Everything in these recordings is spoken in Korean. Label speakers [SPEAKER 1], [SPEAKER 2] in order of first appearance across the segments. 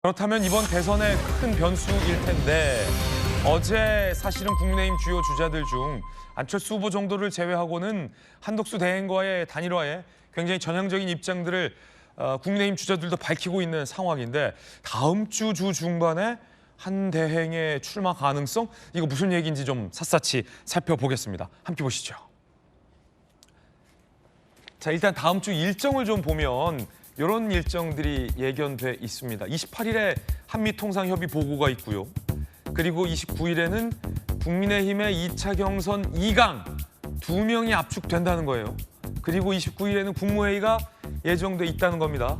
[SPEAKER 1] 그렇다면 이번 대선의 큰 변수일 텐데 어제 사실은 국민의힘 주요 주자들 중 안철수 후보 정도를 제외하고는 한덕수 대행과의 단일화에 굉장히 전향적인 입장들을 국민의힘 주자들도 밝히고 있는 상황인데 다음 주 중반에 한 대행의 출마 가능성? 이거 무슨 얘기인지 좀 샅샅이 살펴보겠습니다. 함께 보시죠. 자, 일단 다음 주 일정을 좀 보면 이런 일정들이 예견돼 있습니다. 28일에 한미통상협의 보고가 있고요. 그리고 29일에는 국민의힘의 2차 경선 2강 2명이 압축된다는 거예요. 그리고 29일에는 국무회의가 예정돼 있다는 겁니다.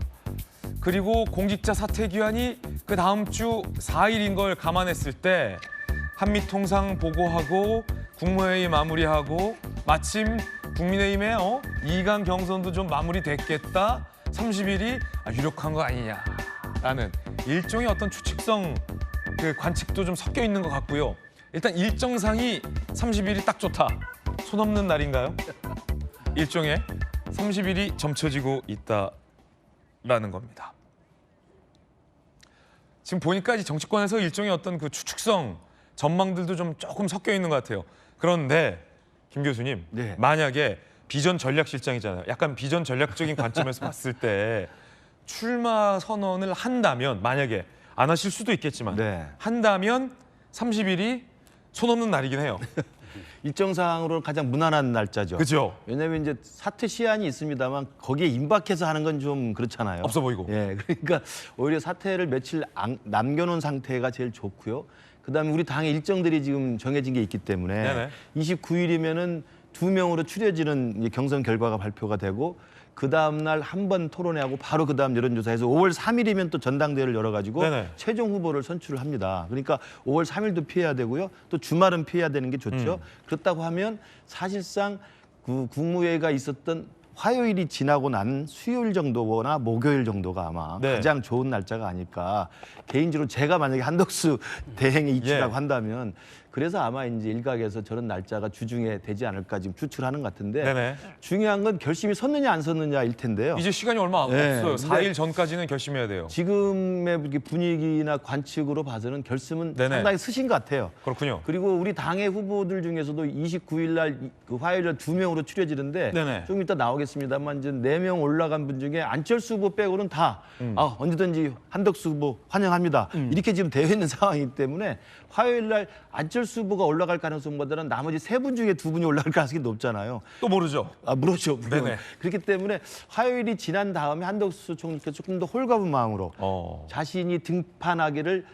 [SPEAKER 1] 그리고 공직자 사퇴 기한이 그 다음 주 4일인 걸 감안했을 때 한미통상 보고하고 국무회의 마무리하고 마침 국민의힘의 2강 경선도 좀 마무리됐겠다. 30일이 유력한 거 아니냐라는 일종의 어떤 추측성 그 관측도 좀 섞여 있는 것 같고요. 일단 일정상이 30일이 딱 좋다. 손 없는 날인가요? 일종의 30일이 점쳐지고 있다라는 겁니다. 지금 보니까 이제 정치권에서 일종의 어떤 그 추측성 전망들도 좀 조금 섞여 있는 것 같아요. 그런데 김 교수님,
[SPEAKER 2] 네.
[SPEAKER 1] 만약에 비전 전략실장이잖아요. 약간 비전 전략적인 관점에서 봤을 때 출마 선언을 한다면 만약에 안 하실 수도 있겠지만
[SPEAKER 2] 네.
[SPEAKER 1] 한다면 30일이 손 없는 날이긴 해요.
[SPEAKER 2] 일정상으로는 가장 무난한 날짜죠.
[SPEAKER 1] 그죠?
[SPEAKER 2] 왜냐하면 이제 사퇴 시한이 있습니다만 거기에 임박해서 하는 건 좀 그렇잖아요.
[SPEAKER 1] 없어 보이고.
[SPEAKER 2] 예, 그러니까 오히려 사퇴를 며칠 남겨놓은 상태가 제일 좋고요. 그다음에 우리 당의 일정들이 지금 정해진 게 있기 때문에
[SPEAKER 1] 네네.
[SPEAKER 2] 29일이면은 2명으로 추려지는 이제 경선 결과가 발표가 되고 그 다음 날 한 번 토론회하고 바로 그 다음 여론조사에서 5월 3일이면 또 전당대회를 열어가지고
[SPEAKER 1] 네네.
[SPEAKER 2] 최종 후보를 선출을 합니다. 그러니까 5월 3일도 피해야 되고요. 또 주말은 피해야 되는 게 좋죠. 그렇다고 하면 사실상 그 국무회의가 있었던 화요일이 지나고 난 수요일 정도나 목요일 정도가 아마
[SPEAKER 1] 네.
[SPEAKER 2] 가장 좋은 날짜가 아닐까. 개인적으로 제가 만약에 한덕수 대행의 이치라고
[SPEAKER 1] 예.
[SPEAKER 2] 한다면 그래서 아마 이제 일각에서 저런 날짜가 주중에 되지 않을까 지금 추측하는 것 같은데
[SPEAKER 1] 네네.
[SPEAKER 2] 중요한 건 결심이 섰느냐 안 섰느냐일 텐데요.
[SPEAKER 1] 이제 시간이 얼마
[SPEAKER 2] 네,
[SPEAKER 1] 없어요.
[SPEAKER 2] 근데
[SPEAKER 1] 4일 전까지는 결심해야 돼요.
[SPEAKER 2] 지금의 분위기나 관측으로 봐서는 결심은
[SPEAKER 1] 네네.
[SPEAKER 2] 상당히 쓰신 것 같아요.
[SPEAKER 1] 그렇군요.
[SPEAKER 2] 그리고 우리 당의 후보들 중에서도 29일 날 그 화요일 날 2명으로 추려지는데
[SPEAKER 1] 네네.
[SPEAKER 2] 좀 이따 나오겠습니다만 이제 4명 올라간 분 중에 안철수 후보 빼고는 다 언제든지 한덕수 후보 환영합니다. 이렇게 지금 되어 있는 상황이기 때문에 화요일 날 안철수 후보가 올라갈 가능성보다는 나머지 3분 중에 2분이 올라갈 가능성이 높잖아요.
[SPEAKER 1] 또 모르죠.
[SPEAKER 2] 물었죠. 물론.
[SPEAKER 1] 네네.
[SPEAKER 2] 그렇기 때문에 화요일이 지난 다음에 한덕수 총리께서 조금 더 홀가분 마음으로 자신이 등판하기를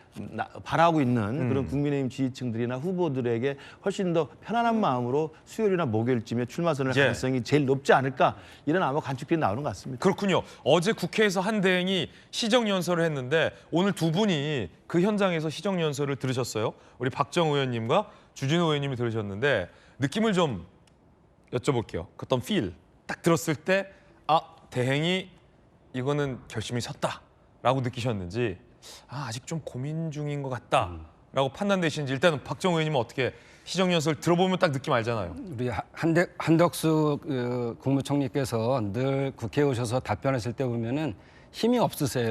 [SPEAKER 2] 바라고 있는 그런 국민의힘 지지층들이나 후보들에게 훨씬 더 편안한 마음으로 수요일이나 목요일쯤에 출마 선언할
[SPEAKER 1] 예.
[SPEAKER 2] 가능성이 제일 높지 않을까 이런 아마 관측들이 나오는 것 같습니다.
[SPEAKER 1] 그렇군요. 어제 국회에서 한 대행이 시정연설을 했는데 오늘 두 분이 그 현장에서 시정연설을 들으셨어요. 우리 박정 의원님과 주진우 의원님이 들으셨는데 느낌을 좀 여쭤볼게요. 그 어떤 필 딱 들었을 때 대행이 이거는 결심이 섰다라고 느끼셨는지 아직 좀 고민 중인 것 같다라고 판단되시는지 일단은 박정 의원님은 어떻게 시정연설 들어보면 딱 느낌 알잖아요.
[SPEAKER 3] 우리 한덕수 국무총리께서 늘 국회에 오셔서 답변하실 때 보면은 힘이 없으세요.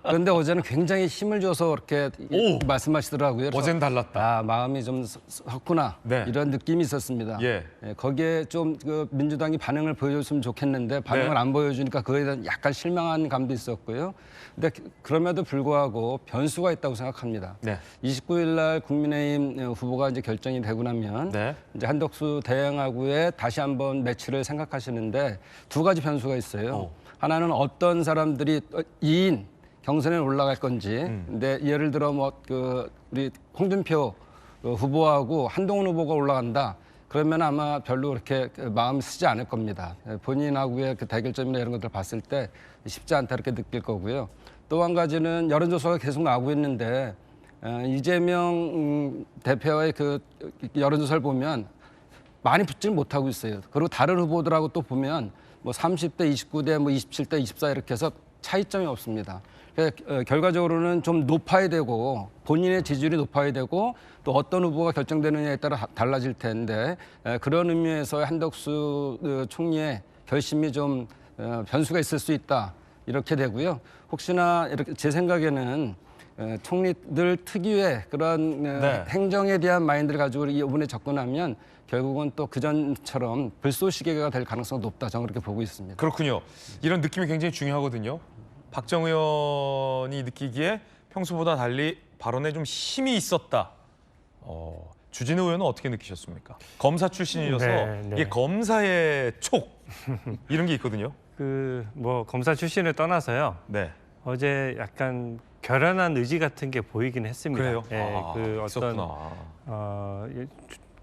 [SPEAKER 3] 그런데 어제는 굉장히 힘을 줘서 이렇게 말씀하시더라고요. 그래서
[SPEAKER 1] 어젠 달랐다.
[SPEAKER 3] 마음이 좀 섰구나
[SPEAKER 1] 네.
[SPEAKER 3] 이런 느낌이 있었습니다.
[SPEAKER 1] 예.
[SPEAKER 3] 거기에 좀 그 민주당이 반응을 보여줬으면 좋겠는데 반응을
[SPEAKER 1] 네.
[SPEAKER 3] 안 보여주니까 그거에 대한 약간 실망한 감도 있었고요. 근데 그럼에도 불구하고 변수가 있다고 생각합니다.
[SPEAKER 1] 네.
[SPEAKER 3] 29일 날 국민의힘 후보가 이제 결정이 되고 나면
[SPEAKER 1] 네.
[SPEAKER 3] 이제 한덕수 대행하고의 다시 한번 매치를 생각하시는데 두 가지 변수가 있어요. 하나는 어떤 사람들이 2인 경선에 올라갈 건지. 근데 예를 들어 우리 홍준표 후보하고 한동훈 후보가 올라간다. 그러면 아마 별로 그렇게 마음 쓰지 않을 겁니다. 본인하고의 그 대결점이나 이런 것들 봤을 때 쉽지 않다 이렇게 느낄 거고요. 또 한 가지는 여론조사가 계속 나오고 있는데 이재명 대표의 그 여론조사를 보면 많이 붙지를 못하고 있어요. 그리고 다른 후보들하고 또 보면 30대 29대 27대 24 이렇게 해서 차이점이 없습니다. 결과적으로는 좀 높아야 되고 본인의 지지율이 높아야 되고 또 어떤 후보가 결정되느냐에 따라 달라질 텐데 그런 의미에서 한덕수 총리의 결심이 좀 변수가 있을 수 있다. 이렇게 되고요. 혹시나 이렇게 제 생각에는 총리들 특유의 그런
[SPEAKER 1] 네.
[SPEAKER 3] 행정에 대한 마인드를 가지고 이번에 접근하면 결국은 또 그전처럼 불쏘시개가 될 가능성이 높다. 저는 그렇게 보고 있습니다.
[SPEAKER 1] 그렇군요. 이런 느낌이 굉장히 중요하거든요. 박정 의원이 느끼기에 평소보다 달리 발언에 좀 힘이 있었다. 주진우 의원은 어떻게 느끼셨습니까? 검사 출신이셔서
[SPEAKER 4] 네, 네.
[SPEAKER 1] 이게 검사의 촉 이런 게 있거든요.
[SPEAKER 4] 뭐 검사 출신을 떠나서요.
[SPEAKER 1] 네.
[SPEAKER 4] 어제 약간 결연한 의지 같은 게 보이긴 했습니다.
[SPEAKER 1] 그래요?
[SPEAKER 4] 예, 그 어떤
[SPEAKER 1] 있었구나.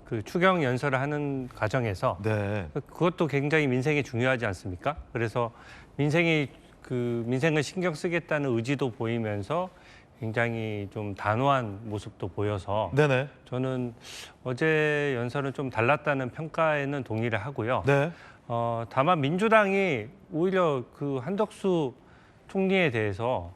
[SPEAKER 4] 그 추경 연설을 하는 과정에서
[SPEAKER 1] 네.
[SPEAKER 4] 그것도 굉장히 민생에 중요하지 않습니까? 그래서 민생을 신경 쓰겠다는 의지도 보이면서 굉장히 좀 단호한 모습도 보여서
[SPEAKER 1] 네네.
[SPEAKER 4] 저는 어제 연설은 좀 달랐다는 평가에는 동의를 하고요.
[SPEAKER 1] 네.
[SPEAKER 4] 다만 민주당이 오히려 그 한덕수 총리에 대해서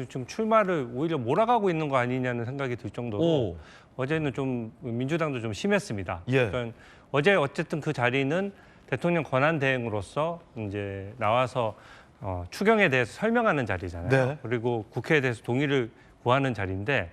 [SPEAKER 4] 좀 출마를 오히려 몰아가고 있는 거 아니냐는 생각이 들 정도로
[SPEAKER 1] 오.
[SPEAKER 4] 어제는 좀 민주당도 좀 심했습니다.
[SPEAKER 1] 예.
[SPEAKER 4] 그러니까 어제 어쨌든 그 자리는 대통령 권한 대행으로서 이제 나와서 추경에 대해서 설명하는 자리잖아요.
[SPEAKER 1] 네.
[SPEAKER 4] 그리고 국회에 대해서 동의를 구하는 자리인데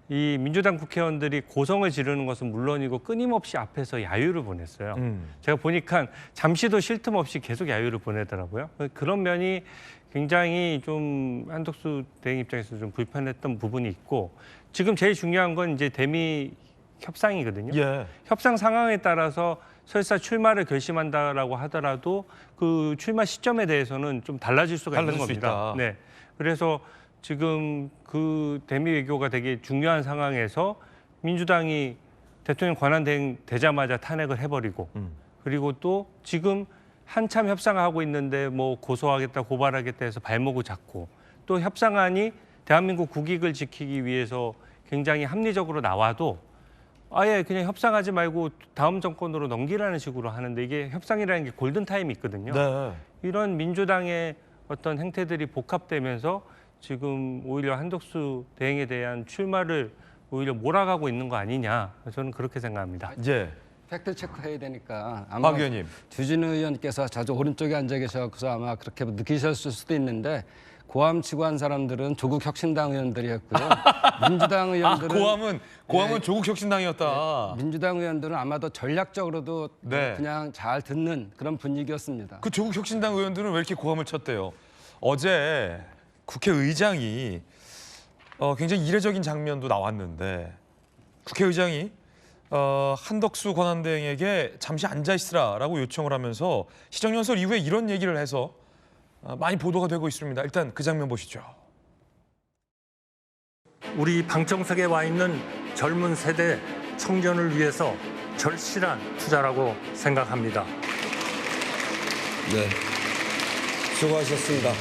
[SPEAKER 4] 이 민주당 국회의원들이 고성을 지르는 것은 물론이고 끊임없이 앞에서 야유를 보냈어요. 제가 보니까 잠시도 쉴 틈 없이 계속 야유를 보내더라고요. 그런 면이 굉장히 좀 한덕수 대행 입장에서 좀 불편했던 부분이 있고 지금 제일 중요한 건 이제 대미 협상이거든요.
[SPEAKER 1] 예.
[SPEAKER 4] 협상 상황에 따라서 설사 출마를 결심한다라고 하더라도 그 출마 시점에 대해서는 좀 달라질 수가 있는
[SPEAKER 1] 달라질 수
[SPEAKER 4] 겁니다.
[SPEAKER 1] 있다.
[SPEAKER 4] 네. 그래서 지금 그 대미 외교가 되게 중요한 상황에서 민주당이 대통령 권한 대행 되자마자 탄핵을 해버리고 그리고 또 지금 한참 협상하고 있는데 뭐 고소하겠다 고발하겠다 해서 발목을 잡고 또 협상안이 대한민국 국익을 지키기 위해서 굉장히 합리적으로 나와도 아예 그냥 협상하지 말고 다음 정권으로 넘기라는 식으로 하는데 이게 협상이라는 게 골든타임이 있거든요.
[SPEAKER 1] 네.
[SPEAKER 4] 이런 민주당의 어떤 행태들이 복합되면서 지금 오히려 한덕수 대행에 대한 출마를 오히려 몰아가고 있는 거 아니냐. 저는 그렇게 생각합니다.
[SPEAKER 1] 예.
[SPEAKER 3] 팩트 체크해야 되니까 아마
[SPEAKER 1] 박 의원님.
[SPEAKER 3] 주진우 의원께서 자주 오른쪽에 앉아 계셔서 아마 그렇게 느끼셨을 수도 있는데 고함 치고 한 사람들은 조국 혁신당 의원들이었고요. 민주당 의원들은
[SPEAKER 1] 고함은 조국 혁신당이었다.
[SPEAKER 3] 민주당 의원들은 아마도 전략적으로도
[SPEAKER 1] 네.
[SPEAKER 3] 그냥 잘 듣는 그런 분위기였습니다.
[SPEAKER 1] 그 조국 혁신당 의원들은 왜 이렇게 고함을 쳤대요? 어제 국회의장이 굉장히 이례적인 장면도 나왔는데 국회의장이 한덕수 권한대행에게 잠시 앉아 있으라라고 요청을 하면서 시정연설 이후에 이런 얘기를 해서 많이 보도가 되고 있습니다. 일단 그 장면 보시죠.
[SPEAKER 5] 우리 방청석에 와 있는 젊은 세대 청년을 위해서 절실한 투자라고 생각합니다.
[SPEAKER 6] 네, 수고하셨습니다.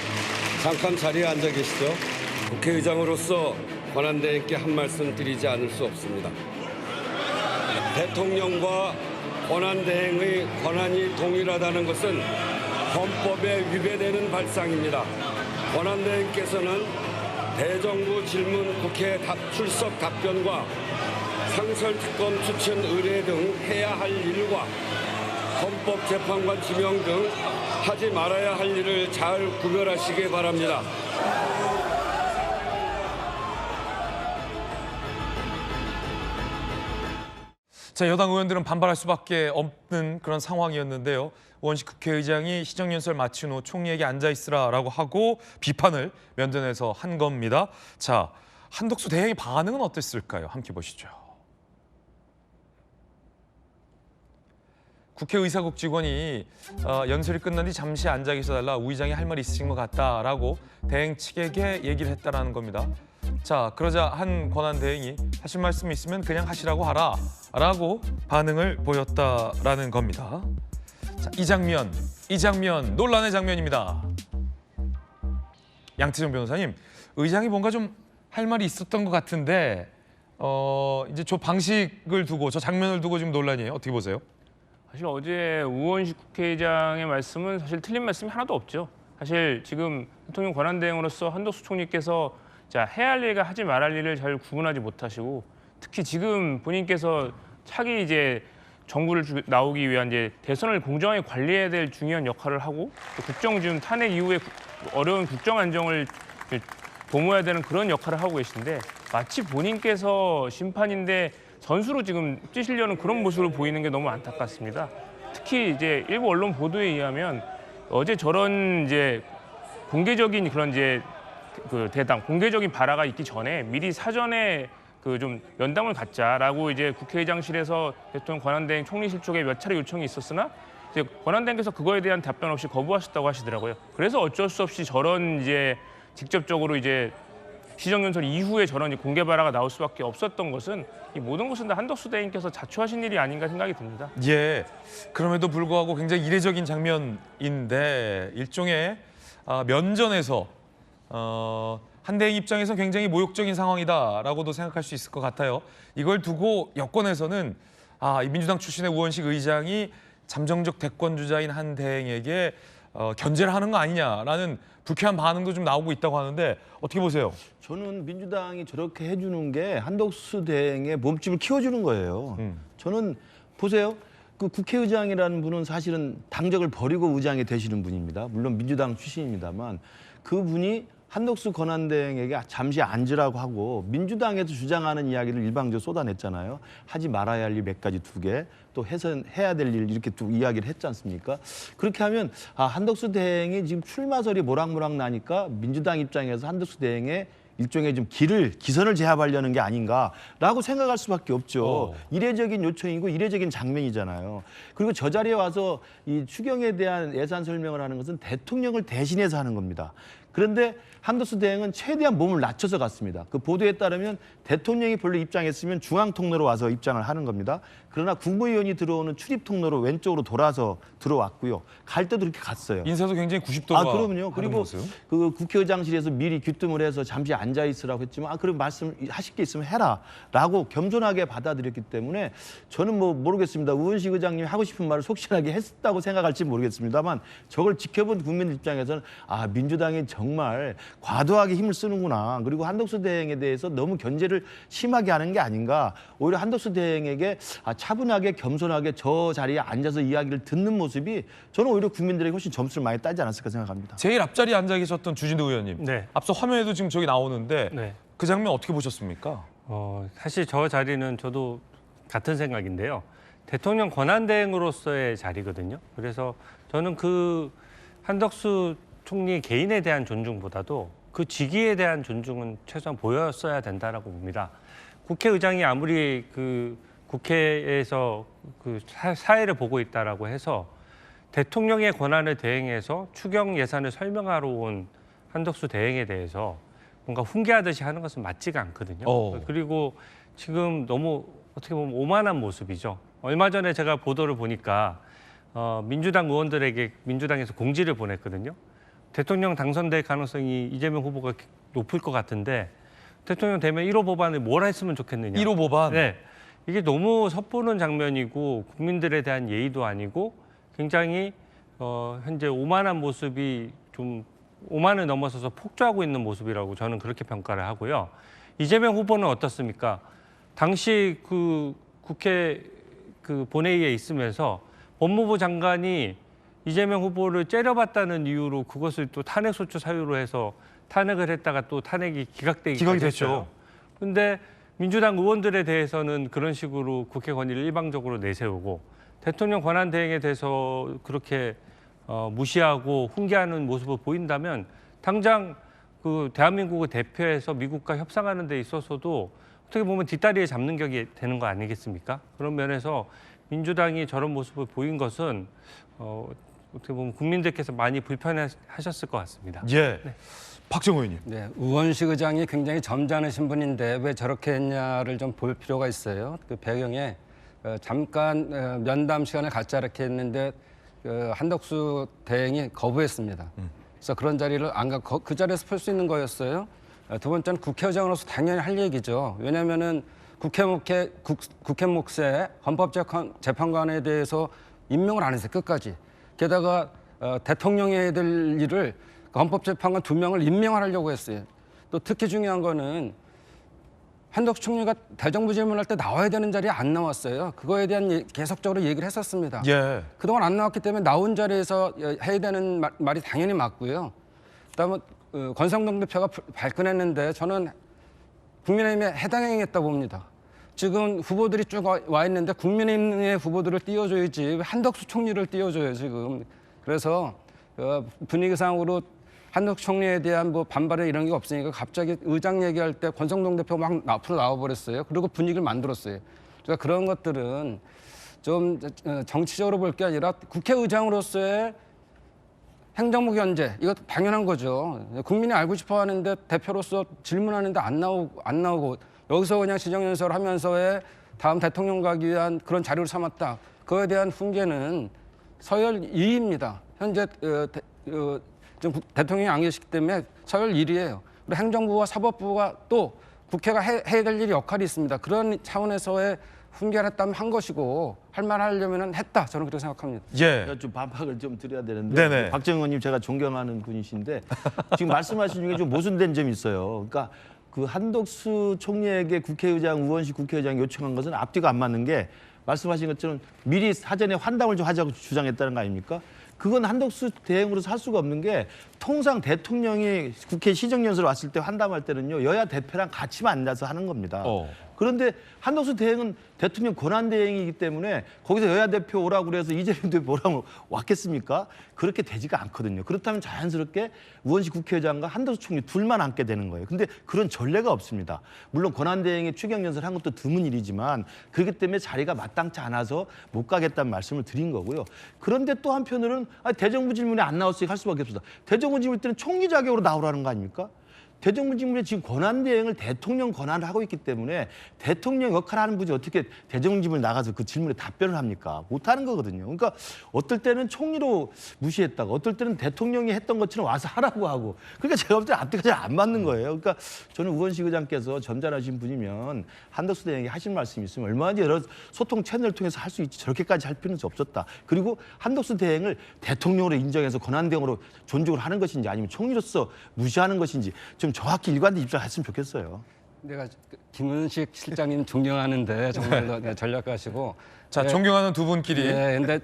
[SPEAKER 6] 잠깐 자리에 앉아 계시죠. 국회의장으로서 권한대행께 한 말씀 드리지 않을 수 없습니다. 대통령과 권한대행의 권한이 동일하다는 것은 헌법에 위배되는 발상입니다. 권한대행께서는 대정부 질문 국회 출석 답변과 상설특검 추천 의뢰 등 해야 할 일과 헌법재판관 지명 등 하지 말아야 할 일을 잘 구별하시기 바랍니다.
[SPEAKER 1] 자, 여당 의원들은 반발할 수밖에 없는 그런 상황이었는데요. 우원식 국회의장이 시정연설 마친 후 총리에게 앉아 있으라라고 하고 비판을 면전에서 한 겁니다. 자, 한덕수 대행의 반응은 어땠을까요? 함께 보시죠. 국회의사국 직원이 연설이 끝난 뒤 잠시 앉아 계셔달라 우 의장이 할 말이 있으신 것 같다라고 대행 측에게 얘기를 했다라는 겁니다. 자, 그러자 한 권한 대행이 하실 말씀이 있으면 그냥 하시라고 하라라고 반응을 보였다라는 겁니다. 자, 이 장면 논란의 장면입니다. 양태정 변호사님, 의장이 뭔가 좀 할 말이 있었던 것 같은데 이제 저 방식을 두고 저 장면을 두고 지금 논란이에요. 어떻게 보세요?
[SPEAKER 7] 사실 어제 우원식 국회의장의 말씀은 사실 틀린 말씀이 하나도 없죠. 사실 지금 대통령 권한대행으로서 한덕수 총리께서 해야 할 일과 하지 말할 일을 잘 구분하지 못하시고 특히 지금 본인께서 차기 이제 정부를 나오기 위한 이제 대선을 공정하게 관리해야 될 중요한 역할을 하고 국정 지금 탄핵 이후에 어려운 국정 안정을 도모해야 되는 그런 역할을 하고 계신데 마치 본인께서 심판인데 선수로 지금 뛰시려는 그런 모습을 보이는 게 너무 안타깝습니다. 특히 이제 일부 언론 보도에 의하면 어제 저런 이제 공개적인 그런 이제 그 대담, 공개적인 발화가 있기 전에 미리 사전에 그 좀 면담을 갖자라고 이제 국회의장실에서 대통령 권한대행 총리실 쪽에 몇 차례 요청이 있었으나 이제 권한대행께서 그거에 대한 답변 없이 거부하셨다고 하시더라고요. 그래서 어쩔 수 없이 저런 이제 직접적으로 이제 시정연설 이후에 저런 공개 발화가 나올 수밖에 없었던 것은 이 모든 것은 다 한덕수 대행께서 자초하신 일이 아닌가 생각이 듭니다.
[SPEAKER 1] 예. 그럼에도 불구하고 굉장히 이례적인 장면인데 일종의 면전에서 한대행 입장에서 굉장히 모욕적인 상황이다라고도 생각할 수 있을 것 같아요. 이걸 두고 여권에서는 이 민주당 출신의 우원식 의장이 잠정적 대권 주자인 한대행에게 견제를 하는 거 아니냐라는 불쾌한 반응도 좀 나오고 있다고 하는데 어떻게 보세요?
[SPEAKER 2] 저는 민주당이 저렇게 해주는 게 한덕수 대행의 몸집을 키워주는 거예요. 저는 보세요. 그 국회의장이라는 분은 사실은 당적을 버리고 의장이 되시는 분입니다. 물론 민주당 출신입니다만 그분이 한덕수 권한대행에게 잠시 앉으라고 하고 민주당에서 주장하는 이야기를 일방적으로 쏟아냈잖아요. 하지 말아야 할 일 몇 가지 2개, 또 해야 될 일 이렇게 두 이야기를 했지 않습니까? 그렇게 하면 한덕수 대행이 지금 출마설이 모락모락 나니까 민주당 입장에서 한덕수 대행의 일종의 좀 기선을 제압하려는 게 아닌가라고 생각할 수밖에 없죠. 이례적인 요청이고 이례적인 장면이잖아요. 그리고 저 자리에 와서 이 추경에 대한 예산 설명을 하는 것은 대통령을 대신해서 하는 겁니다. 그런데 한덕수 대행은 최대한 몸을 낮춰서 갔습니다. 그 보도에 따르면 대통령이 본래 입장했으면 중앙 통로로 와서 입장을 하는 겁니다. 그러나 국무위원이 들어오는 출입 통로로 왼쪽으로 돌아서 들어왔고요. 갈 때도 이렇게 갔어요.
[SPEAKER 1] 인사도 굉장히 90도가
[SPEAKER 2] 그럼요. 그리고 그 국회의장실에서 미리 귀뜸을 해서 잠시 앉아 있으라고 했지만 그럼 말씀하실 게 있으면 해라라고 겸손하게 받아들였기 때문에 저는 뭐 모르겠습니다. 우원식 의장님이 하고 싶은 말을 속시원하게 했다고 생각할지 모르겠습니다만 저걸 지켜본 국민 입장에서는 민주당이 정말 과도하게 힘을 쓰는구나. 그리고 한덕수 대행에 대해서 너무 견제를 심하게 하는 게 아닌가. 오히려 한덕수 대행에게 차분하게 겸손하게 저 자리에 앉아서 이야기를 듣는 모습이 저는 오히려 국민들에게 훨씬 점수를 많이 따지 않았을까 생각합니다.
[SPEAKER 1] 제일 앞자리에 앉아 계셨던 주진우 의원님.
[SPEAKER 4] 네.
[SPEAKER 1] 앞서 화면에도 지금 저기 나오는데
[SPEAKER 4] 네.
[SPEAKER 1] 그 장면 어떻게 보셨습니까?
[SPEAKER 4] 사실 저 자리는 저도 같은 생각인데요. 대통령 권한대행으로서의 자리거든요. 그래서 저는 그 한덕수 총리 개인에 대한 존중보다도 그 직위에 대한 존중은 최소한 보였어야 된다라고 봅니다. 국회의장이 아무리 그 국회에서 그 사회를 보고 있다라고 해서 대통령의 권한을 대행해서 추경 예산을 설명하러 온 한덕수 대행에 대해서 뭔가 훈계하듯이 하는 것은 맞지가 않거든요. 그리고 지금 너무 어떻게 보면 오만한 모습이죠. 얼마 전에 제가 보도를 보니까 민주당 의원들에게 민주당에서 공지를 보냈거든요. 대통령 당선될 가능성이 이재명 후보가 높을 것 같은데 대통령 되면 1호 법안을 뭘 했으면 좋겠느냐.
[SPEAKER 1] 1호 법안?
[SPEAKER 4] 네. 이게 너무 섣부른 장면이고 국민들에 대한 예의도 아니고 굉장히 현재 오만한 모습이 좀 오만을 넘어서서 폭주하고 있는 모습이라고 저는 그렇게 평가를 하고요. 이재명 후보는 어떻습니까? 당시 그 국회 그 본회의에 있으면서 법무부 장관이 이재명 후보를 째려봤다는 이유로 그것을 또 탄핵소추 사유로 해서 탄핵을 했다가 또 탄핵이 기각이 됐죠. 그런데 민주당 의원들에 대해서는 그런 식으로 국회 권위를 일방적으로 내세우고 대통령 권한 대행에 대해서 그렇게 무시하고 훈계하는 모습을 보인다면 당장 그 대한민국을 대표해서 미국과 협상하는 데 있어서도 어떻게 보면 뒷다리에 잡는 격이 되는 거 아니겠습니까? 그런 면에서 민주당이 저런 모습을 보인 것은 어떻게 보면 국민들께서 많이 불편하셨을 것 같습니다.
[SPEAKER 1] 예. 네. 박정호 의원님.
[SPEAKER 3] 네, 우원식 의장이 굉장히 점잖으신 분인데 왜 저렇게 했냐를 좀 볼 필요가 있어요. 그 배경에 잠깐 면담 시간에 갖자 이렇게 했는데 한덕수 대행이 거부했습니다. 그래서 그런 자리를 안 가, 그 자리에서 풀 수 있는 거였어요. 두 번째는 국회의장으로서 당연히 할 얘기죠. 왜냐하면은 국회 몫에 헌법재판관에 대해서 임명을 안 했어요. 끝까지. 게다가 대통령이 해야 될 일을 헌법재판관 2명을 임명하려고 했어요. 또 특히 중요한 거는 한덕수 총리가 대정부 질문할 때 나와야 되는 자리에 안 나왔어요. 그거에 대한 계속적으로 얘기를 했었습니다.
[SPEAKER 1] 예.
[SPEAKER 3] 그동안 안 나왔기 때문에 나온 자리에서 해야 되는 말이 당연히 맞고요. 그다음에 권성동 대표가 발끈했는데 저는 국민의힘에 해당행위했다고 봅니다. 지금 후보들이 쭉 와 있는데 국민의힘의 후보들을 띄워줘야지 왜 한덕수 총리를 띄워줘요 지금. 그래서 분위기상으로 한덕수 총리에 대한 뭐 반발에 이런 게 없으니까 갑자기 의장 얘기할 때 권성동 대표 막 앞으로 나와버렸어요. 그리고 분위기를 만들었어요. 그러니까 그런 것들은 좀 정치적으로 볼 게 아니라 국회의장으로서의 행정부 견제, 이거 당연한 거죠. 국민이 알고 싶어 하는데 대표로서 질문하는데 안 나오고 여기서 그냥 시정연설을 하면서의 다음 대통령 가기 위한 그런 자료를 삼았다. 그거에 대한 훈계는 서열 2위입니다. 현재 지금 대통령이 안 계시기 때문에 서열 1위예요. 그리고 행정부와 사법부가 또 국회가 해야 될 일이 역할이 있습니다. 그런 차원에서의 훈계를 했다면 한 것이고 할 말 하려면 했다. 저는 그렇게 생각합니다.
[SPEAKER 1] 예.
[SPEAKER 2] 제가 좀 반박을 좀 드려야 되는데
[SPEAKER 1] 네네.
[SPEAKER 2] 박정희 의원님 제가 존경하는 분이신데 지금 말씀하신 중에 좀 모순된 점이 있어요. 그러니까 그 한덕수 총리에게 국회의장 우원식 국회의장 요청한 것은 앞뒤가 안 맞는 게 말씀하신 것처럼 미리 사전에 환담을 좀 하자고 주장했다는 거 아닙니까? 그건 한덕수 대행으로서 할 수가 없는 게 통상 대통령이 국회 시정연설 왔을 때 환담할 때는요 여야 대표랑 같이 만나서 하는 겁니다. 그런데 한덕수 대행은 대통령 권한 대행이기 때문에 거기서 여야 대표 오라고 그래서 이재명 대표 오라고 왔겠습니까? 그렇게 되지가 않거든요. 그렇다면 자연스럽게 우원식 국회의장과 한덕수 총리 둘만 앉게 되는 거예요. 근데 그런 전례가 없습니다. 물론 권한 대행이 추경 연설한 것도 드문 일이지만 그렇기 때문에 자리가 마땅치 않아서 못 가겠다는 말씀을 드린 거고요. 그런데 또 한편으로는 대정부 질문에 안 나왔으니까 할 수밖에 없습니다. 대정부 질문 때는 총리 자격으로 나오라는 거 아닙니까? 대정부 질문에 지금 권한 대행을 대통령 권한을 하고 있기 때문에 대통령 역할을 하는 분이 어떻게 대정부 질문에 나가서 그 질문에 답변을 합니까? 못하는 거거든요. 그러니까 어떨 때는 총리로 무시했다가 어떨 때는 대통령이 했던 것처럼 와서 하라고 하고 그러니까 제가 볼 때 앞뒤가 잘 안 맞는 거예요. 그러니까 저는 우원식 의장께서 점잖으신 분이면 한덕수 대행이 하신 말씀이 있으면 얼마든지 여러 소통 채널을 통해서 할 수 있지 저렇게까지 할 필요는 없었다. 그리고 한덕수 대행을 대통령으로 인정해서 권한 대행으로 존중을 하는 것인지 아니면 총리로서 무시하는 것인지 좀 정확히 일관된 입장했으면 좋겠어요.
[SPEAKER 3] 내가 김은식 실장님 존경하는데 정말 전략가시고.
[SPEAKER 1] 자, 존경하는 두 분끼리.
[SPEAKER 3] 네, 근데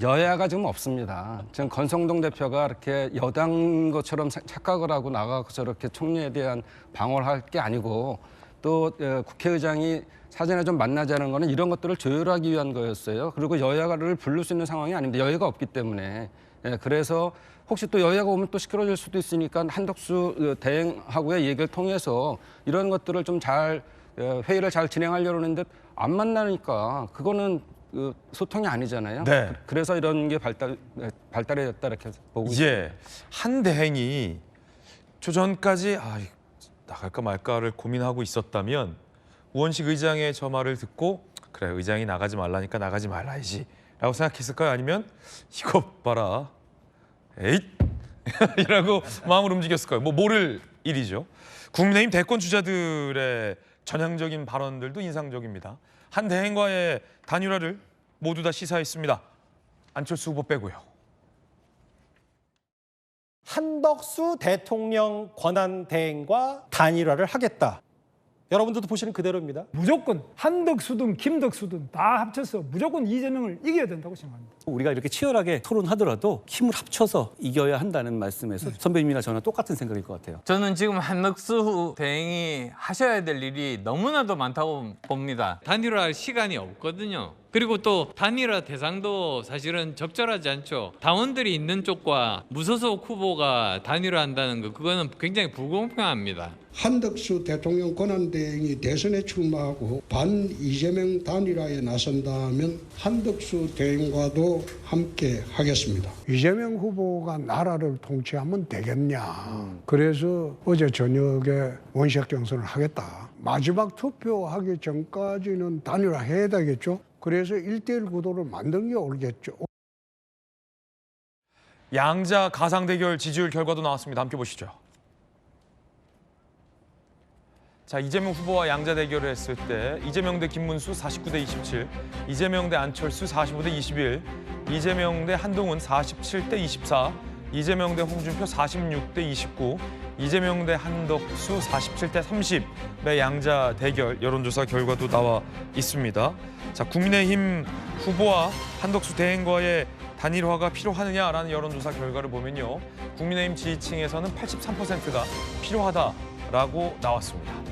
[SPEAKER 3] 여야가 지금 없습니다. 지금 권성동 대표가 이렇게 여당 것처럼 착각을 하고 나가서 저렇게 총리에 대한 방어를 할 게 아니고 또 국회의장이 사전에 좀 만나자는 거는 이런 것들을 조율하기 위한 거였어요. 그리고 여야를 부를 수 있는 상황이 아닌데 여야가 없기 때문에. 그래서 혹시 또 여야가 오면 또 시끄러질 수도 있으니까 한덕수 대행하고의 얘기를 통해서 이런 것들을 좀 잘 회의를 잘 진행하려고 하는데 안 만나니까 그거는 소통이 아니잖아요.
[SPEAKER 1] 네.
[SPEAKER 3] 그래서 이런 게 발달해졌다 이렇게 보고 있습니다.
[SPEAKER 1] 예. 한 대행이 조전까지 나갈까 말까를 고민하고 있었다면 우원식 의장의 저 말을 듣고 그래 의장이 나가지 말라니까 나가지 말라야지 라고 생각했을까요? 아니면 이거 봐라 에잇 이라고 마음을 움직였을까요? 뭐 모를 일이죠. 국민의힘 대권 주자들의 전향적인 발언들도 인상적입니다. 한 대행과의 단일화를 모두 다 시사했습니다. 안철수 후보 빼고요.
[SPEAKER 8] 한덕수 대통령 권한 대행과 단일화를 하겠다. 여러분들도 보시는 그대로입니다.
[SPEAKER 9] 무조건 한덕수든 김덕수든 다 합쳐서 무조건 이재명을 이겨야 된다고 생각합니다.
[SPEAKER 10] 우리가 이렇게 치열하게 토론하더라도 힘을 합쳐서 이겨야 한다는 말씀에서 선배님이나 저는 똑같은 생각일 것 같아요.
[SPEAKER 11] 저는 지금 한덕수 대행이 하셔야 될 일이 너무나도 많다고 봅니다. 단일화할 시간이 없거든요. 그리고 또 단일화 대상도 사실은 적절하지 않죠. 당원들이 있는 쪽과 무소속 후보가 단일화한다는 거 그거는 굉장히 불공평합니다.
[SPEAKER 12] 한덕수 대통령 권한대행이 대선에 출마하고 반 이재명 단일화에 나선다면 한덕수 대행과도 함께 하겠습니다.
[SPEAKER 13] 이재명 후보가 나라를 통치하면 되겠냐. 그래서 어제 저녁에 원샷 경선을 하겠다. 마지막 투표하기 전까지는 단일화해야 되겠죠. 그래서 1대1 구도를 만든 게 옳겠죠.
[SPEAKER 1] 양자 가상 대결 지지율 결과도 나왔습니다. 함께 보시죠. 자, 이재명 후보와 양자 대결을 했을 때 이재명 대 김문수 49대 27, 이재명 대 안철수 45대 21, 이재명 대 한동훈 47대 24, 이재명 대 홍준표 46대 29, 이재명 대 한덕수 47대 30의 양자 대결 여론조사 결과도 나와 있습니다. 자, 국민의힘 후보와 한덕수 대행과의 단일화가 필요하느냐라는 여론조사 결과를 보면요. 국민의힘 지지층에서는 83%가 필요하다라고 나왔습니다.